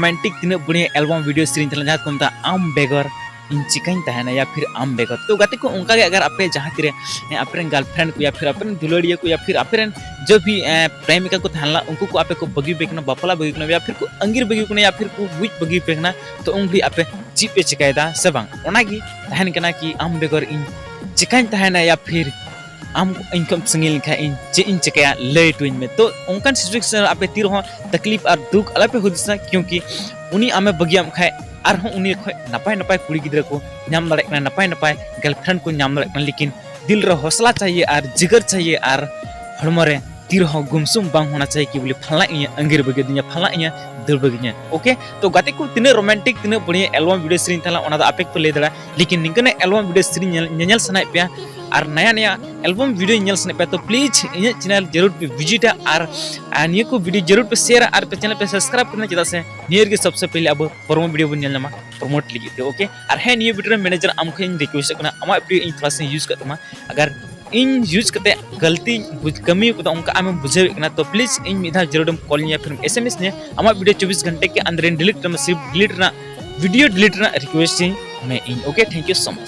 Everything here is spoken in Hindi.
रोमांटिक तीन बढ़िया एल्बम वीडियो सीरीज जहाँ को मत आम बेगर इन चिकाइन तहना या फिर आम बेगर तो गाते को उनका अगर आपे जहाँ तीरे अपने गर्लफ्रेंड को या फिर अपने दुलड़िया को या फिर अपने जो भी प्रेमिका को तहला उनको को आपे को बगी बेकना बापला बगी को या फिर को अंगिर बगी को या फिर को बुझ बगी बेकना तो उन भी आपे चीप पे चिकायदा से बांग ओनागी तहन कना कि आम बेगर इन चिकाइन तहना या फिर आम इनकम संगिल खा इन चे इन चिकाया ले ट्विन में तो उनका सिचुएशन आपे तीर हो तकलीफ और दुख अलग पे हुदिसा क्योंकि उनी आमे बगियाम खाए और हम उनी नपाय नपाय कुड़ी गिद्रा को नाम लड़े नपाय नपाय गर्लफ्रेंड को नाम लड़े लेकिन दिल रे हौसला चाहिए और जिगर चाहिए और हड़मरे तीर हो गुमसुम बांग होना चाहिए कि बोले फला इया अंगिर बगे दिया फला इया दर बगे ओके तो गाते को तिने रोमांटिक तिने बढ़िया एल्बम वीडियो सीरीज तला ओना दा आपे को ले दड़ा लेकिन निकने एल्बम वीडियो सीरीज नेल सनाय पे और नया नया एल्बम वीडियो नेल सनाय पे तो प्लीज इन चैनल जरूर पे विजिट और निया को वीडियो जरूर पे शेयर और पे चैनल पे सब्सक्राइब करना चदा से नियर के सबसे पहले अब प्रोमो वीडियो बन नेल नमा प्रमोट लगी थे ओके और है निया वीडियो मैनेजर आम खन रिक्वेस्ट करना अमा वीडियो इन थोड़ा से यूज करतमा अगर इन यूज करते गलती कमी को उनका आम बुझे तो प्लीज इन मिधा जरूर कॉल या फिर SMS ने आमा वीडियो 24 घंटे के अंदर डिलीट सिर्फ डिलीट वीडियो डिलीट रिक्वेस्ट मैं in okay thank you so much.